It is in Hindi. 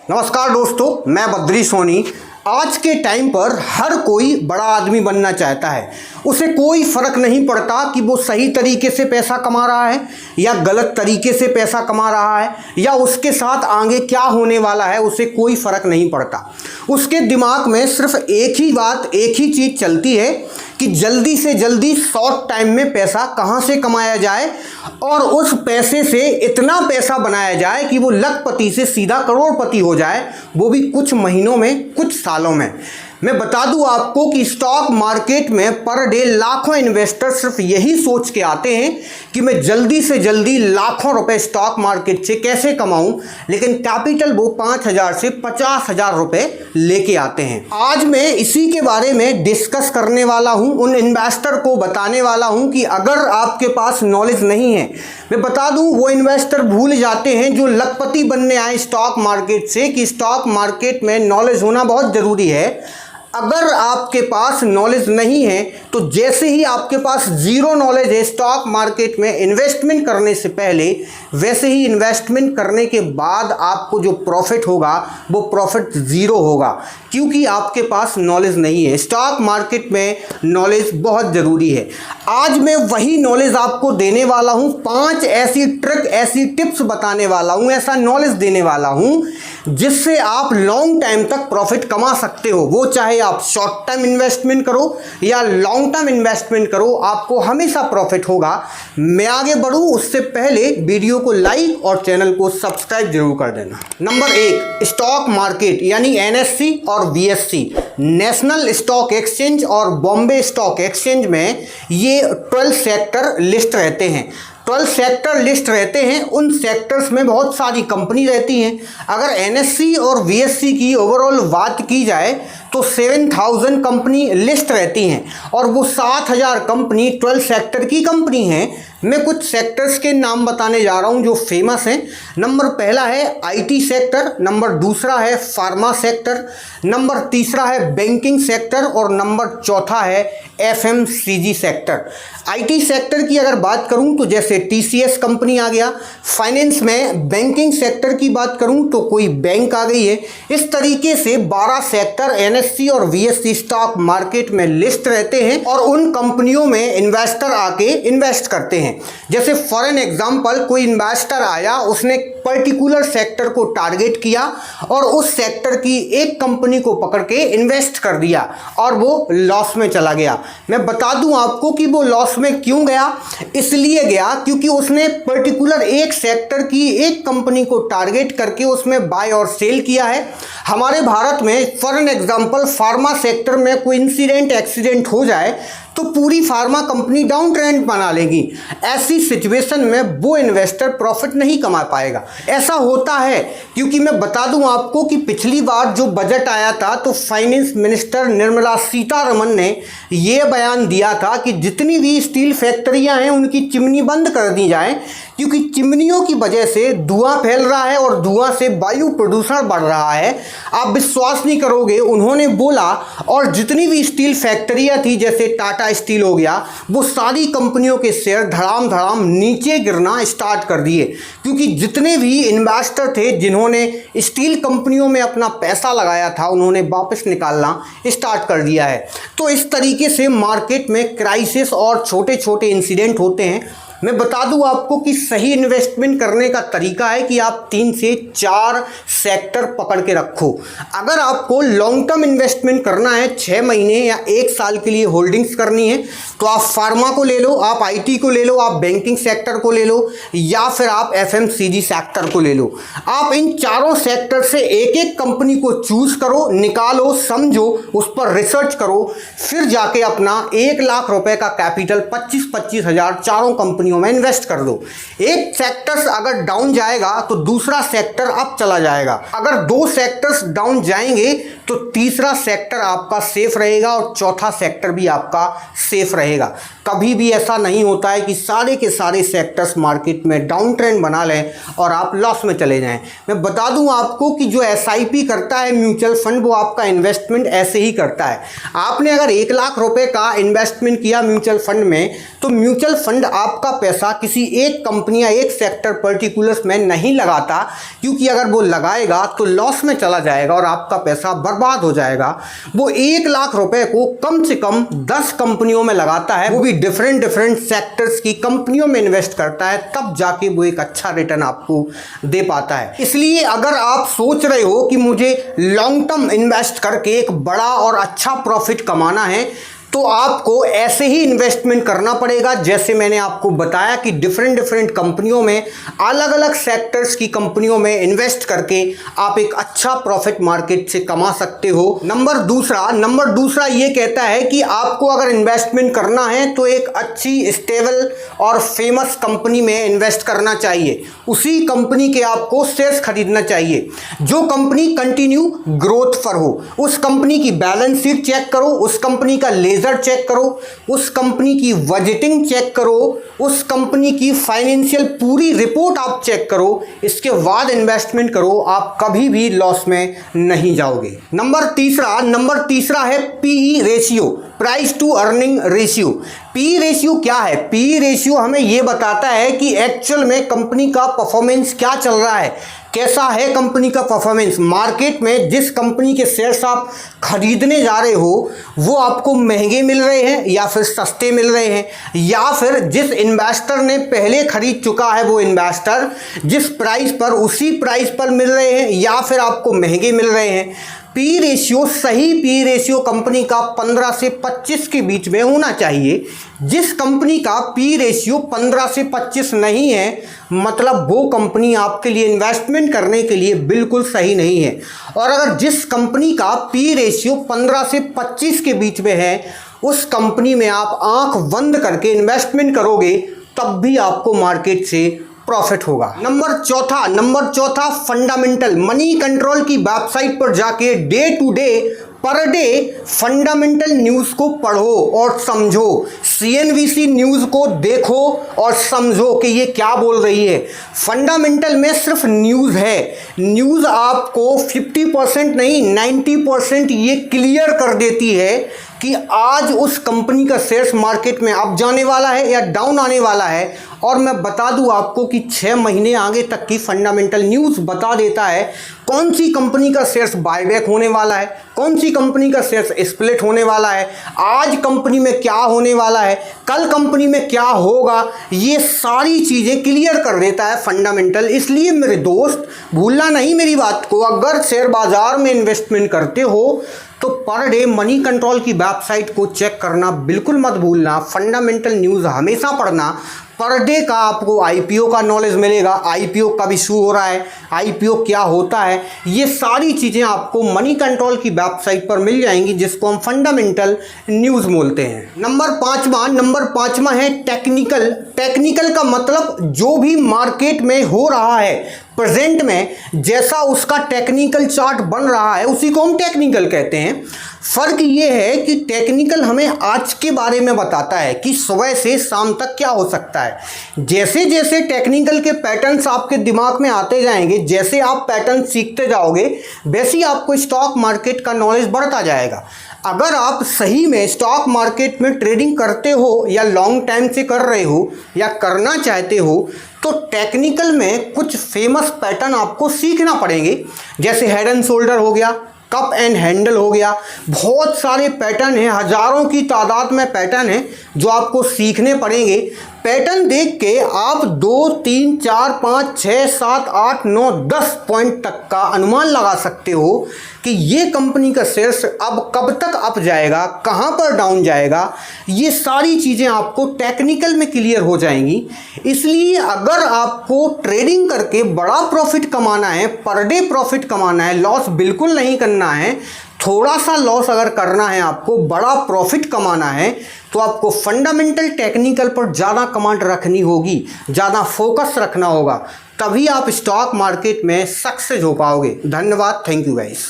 नमस्कार दोस्तों, मैं बद्री सोनी। आज के टाइम पर हर कोई बड़ा आदमी बनना चाहता है। उसे कोई फर्क नहीं पड़ता कि वो सही तरीके से पैसा कमा रहा है या गलत तरीके से पैसा कमा रहा है या उसके साथ आगे क्या होने वाला है, उसे कोई फर्क नहीं पड़ता। उसके दिमाग में सिर्फ एक ही बात, एक ही चीज़ चलती है कि जल्दी से जल्दी शॉर्ट टाइम में पैसा कहाँ से कमाया जाए और उस पैसे से इतना पैसा बनाया जाए कि वो लखपति से सीधा करोड़पति हो जाए, वो भी कुछ महीनों में, कुछ सालों में। मैं बता दूं आपको कि स्टॉक मार्केट में पर डे लाखों इन्वेस्टर सिर्फ यही सोच के आते हैं कि मैं जल्दी से जल्दी लाखों रुपए स्टॉक मार्केट से कैसे कमाऊं, लेकिन कैपिटल वो 5,000 से 50,000 रुपए लेके आते हैं। आज मैं इसी के बारे में डिस्कस करने वाला हूं, उन इन्वेस्टर को बताने वाला हूं कि अगर आपके पास नॉलेज नहीं है, मैं बता दूं वो इन्वेस्टर भूल जाते हैं जो लखपति बनने आए स्टॉक मार्केट से कि स्टॉक मार्केट में नॉलेज होना बहुत ज़रूरी है। अगर आपके पास नॉलेज नहीं है तो जैसे ही आपके पास जीरो नॉलेज है स्टॉक मार्केट में इन्वेस्टमेंट करने से पहले, वैसे ही इन्वेस्टमेंट करने के बाद आपको जो प्रॉफिट होगा वो प्रॉफिट ज़ीरो होगा, क्योंकि आपके पास नॉलेज नहीं है। स्टॉक मार्केट में नॉलेज बहुत ज़रूरी है। आज मैं वही नॉलेज आपको देने वाला हूँ, 5 ऐसी ट्रिक, ऐसी टिप्स बताने वाला हूँ, ऐसा नॉलेज देने वाला हूँ जिससे आप लॉन्ग टाइम तक प्रॉफिट कमा सकते हो। वो चाहे आप शॉर्ट टर्म इन्वेस्टमेंट करो या लॉन्ग टर्म इन्वेस्टमेंट करो, आपको हमेशा प्रॉफिट होगा। मैं आगे बढ़ूं उससे पहले वीडियो को लाइक और चैनल को सब्सक्राइब जरूर कर देना। नंबर 1, स्टॉक मार्केट यानी एनएससी और बीएससी, नेशनल स्टॉक एक्सचेंज और बॉम्बे स्टॉक एक्सचेंज में ये 12 सेक्टर लिस्ट रहते हैं। 12 सेक्टर लिस्ट रहते हैं। उन सेक्टर्स में बहुत सारी कंपनी रहती हैं। अगर एनएससी और बीएससी की ओवरऑल बात की जाए तो 7,000 कंपनी लिस्ट रहती हैं और वो 7,000 कंपनी 12 सेक्टर की कंपनी हैं। मैं कुछ सेक्टर्स के नाम बताने जा रहा हूं जो फेमस हैं। नंबर पहला है आईटी सेक्टर, नंबर दूसरा है फार्मा सेक्टर, नंबर तीसरा है बैंकिंग सेक्टर और नंबर चौथा है एफएमसीजी सेक्टर। आईटी सेक्टर की अगर बात करूं तो जैसे टीसीएस कंपनी आ गया, फाइनेंस में बैंकिंग सेक्टर की बात करूं तो कोई बैंक आ गई है। इस तरीके से 12 सेक्टर एनएससी और बीएससी स्टॉक मार्केट में लिस्ट रहते हैं और उन कंपनियों में इन्वेस्टर आके इन्वेस्ट करते हैं। जैसे फॉर एन एग्जांपल कोई इन्वेस्टर आया, उसने पर्टिकुलर सेक्टर को टारगेट किया और उस सेक्टर की एक कंपनी को पकड़ के इन्वेस्ट कर दिया और वो लॉस में चला गया। मैं बता दूं आपको कि वो लॉस में क्यों गया। इसलिए गया क्योंकि उसने पर्टिकुलर एक सेक्टर की एक कंपनी को टारगेट करके उसमें बाय और सेल किया है। हमारे भारत में for an example pharma sector में कोई इंसिडेंट, एक्सीडेंट हो जाए तो पूरी फार्मा कंपनी डाउन ट्रेंड बना लेगी। ऐसी सिचुएशन में वो इन्वेस्टर प्रॉफिट नहीं कमा पाएगा। ऐसा होता है क्योंकि मैं बता दूं आपको कि पिछली बार जो बजट आया था तो फाइनेंस मिनिस्टर निर्मला सीतारमण ने ये बयान दिया था कि जितनी भी स्टील फैक्ट्रियां हैं उनकी चिमनी बंद कर दी जाए, क्योंकि चिमनियों की वजह से धुआं फैल रहा है और धुआं से वायु प्रदूषण बढ़ रहा है। आप विश्वास नहीं करोगे, उन्होंने बोला और जितनी भी स्टील फैक्ट्रियां थी जैसे टाटा स्टील हो गया, वो सारी कंपनियों के शेयर धड़ाम धड़ाम नीचे गिरना स्टार्ट कर दिए, क्योंकि जितने भी इन्वेस्टर थे जिन्होंने स्टील कंपनियों में अपना पैसा लगाया था उन्होंने वापस निकालना स्टार्ट कर दिया है। तो इस तरीके से मार्केट में क्राइसिस और छोटे छोटे इंसिडेंट होते हैं। मैं बता दूं आपको कि सही इन्वेस्टमेंट करने का तरीका है कि आप 3 से 4 सेक्टर पकड़ के रखो। अगर आपको लॉन्ग टर्म इन्वेस्टमेंट करना है, 6 महीने या 1 साल के लिए होल्डिंग्स करनी है, तो आप फार्मा को ले लो, आप आईटी को ले लो, आप बैंकिंग सेक्टर को ले लो या फिर आप एफएमसीजी सेक्टर को ले लो। आप इन चारों सेक्टर से एक एक कंपनी को चूज करो, निकालो, समझो, उस पर रिसर्च करो, फिर जाके अपना 1 लाख रुपए का कैपिटल 25-25 हज़ार चारों कंपनी में इन्वेस्ट कर दो। एक सेक्टर अगर डाउन जाएगा तो दूसरा सेक्टर अप चला जाएगा। अगर 2 सेक्टर्स डाउन जाएंगे तो तीसरा सेक्टर आपका सेफ रहेगा और चौथा सेक्टर भी आपका सेफ रहेगा। कभी भी ऐसा नहीं होता है कि सारे के सारे सेक्टर्स मार्केट में डाउन ट्रेंड बना लें और आप लॉस में चले जाएं। मैं बता दूं आपको कि जो SIP करता है म्यूचुअल फंड, वो आपका इन्वेस्टमेंट ऐसे ही करता है। आपने अगर 1 लाख रुपए का इन्वेस्टमेंट किया म्यूचुअल फंड में, तो म्यूचुअल फंड आपका पैसा किसी एक कंपनी या एक सेक्टर पर्टिकुलर्स में नहीं लगाता, क्योंकि अगर वो लगाएगा तो लॉस में चला जाएगा और आपका पैसा बर्बाद हो जाएगा। वो 1 लाख रुपए को कम से कम 10 कंपनियों में लगाता है, वो भी डिफरेंट सेक्टर्स की कंपनियों में इन्वेस्ट करता है, तब जाके वो एक अच्छा रिटर्न आपको दे पाता है। इसलिए अगर आप सोच रहे हो कि मुझे लॉन्ग टर्म इन्वेस्ट करके एक बड़ा और अच्छा प्रॉफिट कमाना है, तो आपको ऐसे ही इन्वेस्टमेंट करना पड़ेगा जैसे मैंने आपको बताया कि डिफरेंट कंपनियों में, अलग अलग सेक्टर्स की कंपनियों में इन्वेस्ट करके आप एक अच्छा प्रॉफिट मार्केट से कमा सकते हो। नंबर दूसरा ये कहता है कि आपको अगर इन्वेस्टमेंट करना है तो एक अच्छी स्टेबल और फेमस कंपनी में इन्वेस्ट करना चाहिए। उसी कंपनी के आपको शेयर्स खरीदना चाहिए जो कंपनी कंटिन्यू ग्रोथ पर हो। उस कंपनी की बैलेंस शीट चेक करो, उस कंपनी का चेक करो, उस कंपनी की बजटिंग चेक करो, उस कंपनी की फाइनेंशियल पूरी रिपोर्ट आप चेक करो, इसके बाद इन्वेस्टमेंट करो। आप कभी भी लॉस में नहीं जाओगे। नंबर तीसरा है PE ratio, price to earning ratio. PE ratio क्या है? PE रेशियो हमें यह बताता है कि एक्चुअल में कंपनी का परफॉर्मेंस क्या चल रहा है, कैसा है कंपनी का परफॉर्मेंस। मार्केट में जिस कंपनी के शेयर्स आप खरीदने जा रहे हो वो आपको महंगे मिल रहे हैं या फिर सस्ते मिल रहे हैं, या फिर जिस इन्वेस्टर ने पहले खरीद चुका है वो इन्वेस्टर जिस प्राइस पर उसी प्राइस पर मिल रहे हैं या फिर आपको महंगे मिल रहे हैं। PE रेशियो, सही PE रेशियो कंपनी का 15 से 25 के बीच में होना चाहिए। जिस कंपनी का PE रेशियो 15 से 25 नहीं है, मतलब वो कंपनी आपके लिए इन्वेस्टमेंट करने के लिए बिल्कुल सही नहीं है। और अगर जिस कंपनी का PE रेशियो 15 से 25 के बीच में है, उस कंपनी में आप आंख बंद करके इन्वेस्टमेंट करोगे तब भी आपको मार्केट से प्रॉफिट होगा। नंबर चौथा फंडामेंटल मनी कंट्रोल की वेबसाइट पर जाके day to day per day fundamental news को पढ़ो और समझो। CNBC न्यूज़ को देखो और समझो कि ये क्या बोल रही है। फंडामेंटल में सिर्फ न्यूज़ है, न्यूज़ आपको 50% नहीं 90% ये क्लियर कर देती है कि आज उस कंपनी का शेयर्स मार्केट में अप जाने वाला है या डाउन आने वाला है। और मैं बता दूं आपको कि 6 महीने आगे तक की फंडामेंटल न्यूज़ बता देता है कौन सी कंपनी का शेयर्स बायबैक होने वाला है, कौन सी कंपनी का शेयर्स स्प्लिट होने वाला है, आज कंपनी में क्या होने वाला है, कल कंपनी में क्या होगा। ये सारी चीज़ें क्लियर कर देता है फंडामेंटल। इसलिए मेरे दोस्त भूलना नहीं मेरी बात को, अगर शेयर बाजार में इन्वेस्टमेंट करते हो तो पर डे मनी कंट्रोल की वेबसाइट को चेक करना बिल्कुल मत भूलना। फंडामेंटल न्यूज़ हमेशा पढ़ना। पर डे का आपको IPO का नॉलेज मिलेगा, IPO कब इशू हो रहा है, IPO क्या होता है, ये सारी चीज़ें आपको मनी कंट्रोल की वेबसाइट पर मिल जाएंगी, जिसको हम फंडामेंटल न्यूज़ बोलते हैं। नंबर पाँचवा है टेक्निकल का मतलब जो भी मार्केट में हो रहा है प्रेजेंट में, जैसा उसका टेक्निकल चार्ट बन रहा है उसी को हम टेक्निकल कहते हैं। फ़र्क ये है कि टेक्निकल हमें आज के बारे में बताता है कि सुबह से शाम तक क्या हो सकता है। जैसे जैसे टेक्निकल के पैटर्न्स आपके दिमाग में आते जाएंगे, जैसे आप पैटर्न सीखते जाओगे, वैसे ही आपको स्टॉक मार्केट का नॉलेज बढ़ता जाएगा। अगर आप सही में स्टॉक मार्केट में ट्रेडिंग करते हो या लॉन्ग टाइम से कर रहे हो या करना चाहते हो, तो टेक्निकल में कुछ फेमस पैटर्न आपको सीखना पड़ेंगे। जैसे हेड एंड शोल्डर हो गया, कप एंड हैंडल हो गया, बहुत सारे पैटर्न हैं, हज़ारों की तादाद में पैटर्न हैं जो आपको सीखने पड़ेंगे। पैटर्न देख के आप 2, 3, 4, 5, 6, 7, 8, 9, 10 पॉइंट तक का अनुमान लगा सकते हो कि ये कंपनी का शेयर्स अब कब तक अप जाएगा, कहाँ पर डाउन जाएगा। ये सारी चीज़ें आपको टेक्निकल में क्लियर हो जाएंगी। इसलिए अगर आपको ट्रेडिंग करके बड़ा प्रॉफिट कमाना है, पर डे प्रॉफिट कमाना है, लॉस बिल्कुल नहीं करना है, थोड़ा सा लॉस अगर करना है, आपको बड़ा प्रॉफिट कमाना है, तो आपको फंडामेंटल टेक्निकल पर ज़्यादा कमांड रखनी होगी, ज़्यादा फोकस रखना होगा, तभी आप स्टॉक मार्केट में सक्सेस हो पाओगे। धन्यवाद, थैंक यू गाइस।